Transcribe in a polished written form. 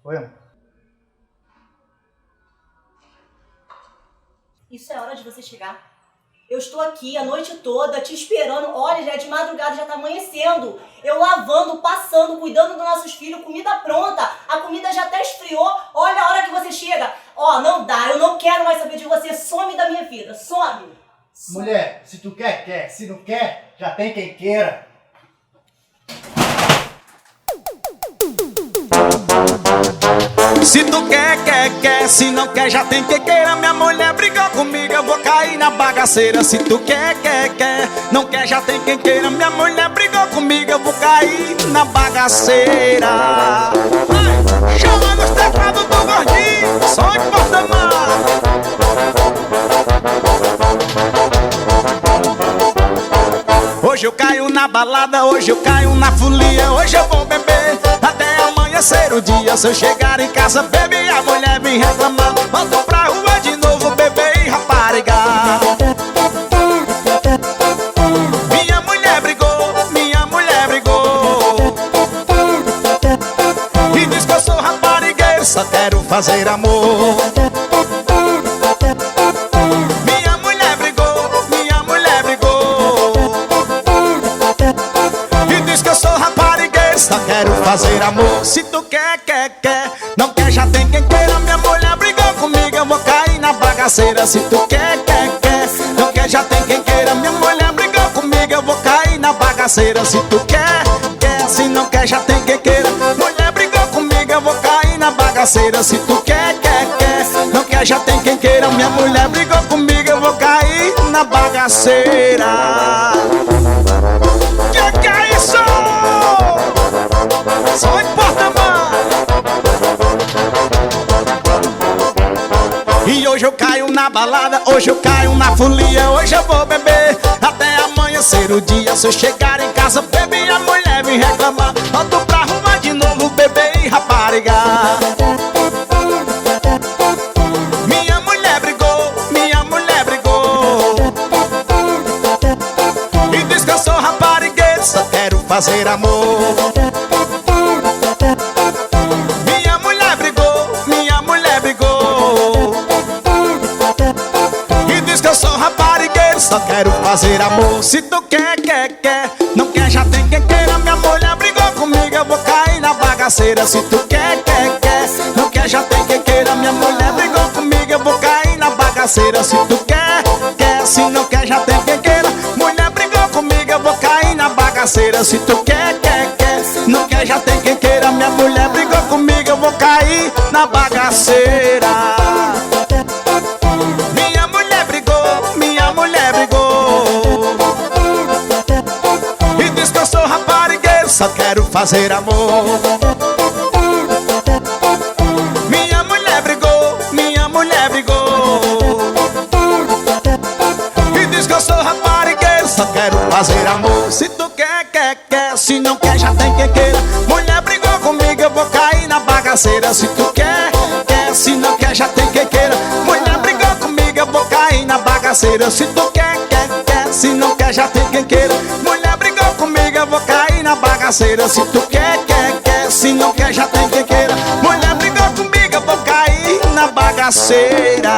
Oi, amor. Isso é hora de você chegar. Eu estou aqui a noite toda te esperando. Olha, já é de madrugada, já tá amanhecendo. Eu lavando, passando, cuidando dos nossos filhos, comida pronta. A comida já até esfriou. Olha a hora que você chega. Ó, não dá, eu não quero mais saber de você. Some da minha vida, some. Mulher, se tu quer, quer. Se não quer, já tem quem queira. Se tu quer, quer. Se não quer, já tem quem queira. Minha mulher brigou comigo, eu vou cair na bagaceira. Se tu quer, quer. Não quer, já tem quem queira. Minha mulher brigou comigo, eu vou cair na bagaceira. Ai, chama nos teclados do gordinho, som de porta-mar. Hoje eu caio na balada, hoje eu caio na folia. Hoje eu vou beber até amanhecer o dia. Se eu chegar em casa, bebe, a mulher vem reclamar. Volto pra rua de novo, bebê e rapariga. Minha mulher brigou, minha mulher brigou. E diz que eu sou raparigueiro, só quero fazer amor. Minha mulher brigou, minha mulher brigou. E diz que eu sou raparigueiro, só quero fazer amor. Se tu quer, quer. Não quer, já tem quem queira. Minha mulher brigou comigo, eu vou cair na bagaceira. Se tu quer, quer. Não quer, já tem quem queira. Minha mulher brigou comigo, eu vou cair na bagaceira. Se tu quer. Se não quer, já tem quem queira. Mulher brigou comigo, eu vou cair na bagaceira. Se tu quer. Não quer, já tem quem queira. Minha mulher brigou comigo, eu vou cair na bagaceira. Que é isso? Só importa mais. E hoje eu caio na balada, hoje eu caio na folia. Hoje eu vou beber até amanhecer o dia. Se eu chegar em casa, bebe, a mulher vem reclamar. Volto pra rua de novo, bebê e rapariga. Minha mulher brigou, minha mulher brigou. E diz que eu sou raparigueiro, só quero fazer amor. Minha mulher brigou, minha mulher brigou. E diz que eu sou raparigueiro, só quero fazer amor. Se tu quer, quer. Não quer, já tem quem queira. Minha mulher brigou comigo, eu vou cair na bagaceira. Se tu quer, quer. Não quer, já tem quem queira. Minha mulher brigou comigo, eu vou cair na bagaceira. Se tu quer. Se não quer, já tem quem queira. Mulher brigou comigo, eu vou cair na bagaceira. Se tu quer. Não quer, já tem quem queira. Minha mulher brigou comigo, eu vou cair na bagaceira. Minha mulher brigou, minha mulher brigou. E diz que eu sou raparigueiro, só quero fazer amor. Minha mulher brigou, minha mulher brigou. E diz que eu sou raparigueiro, só quero fazer amor. Se tu quer, quer. Se não quer, já tem quem queira. Mulher brigou comigo, eu vou cair na bagaceira. Se tu quer. Se não quer, já tem quem queira. Mulher brigou comigo, eu vou cair na bagaceira. Se tu quer. Se não quer, já tem quem queira. Mulher brigou comigo, eu vou cair na bagaceira. Se tu quer. Se não quer, já tem quem queira. Mulher brigou comigo, eu vou cair na bagaceira.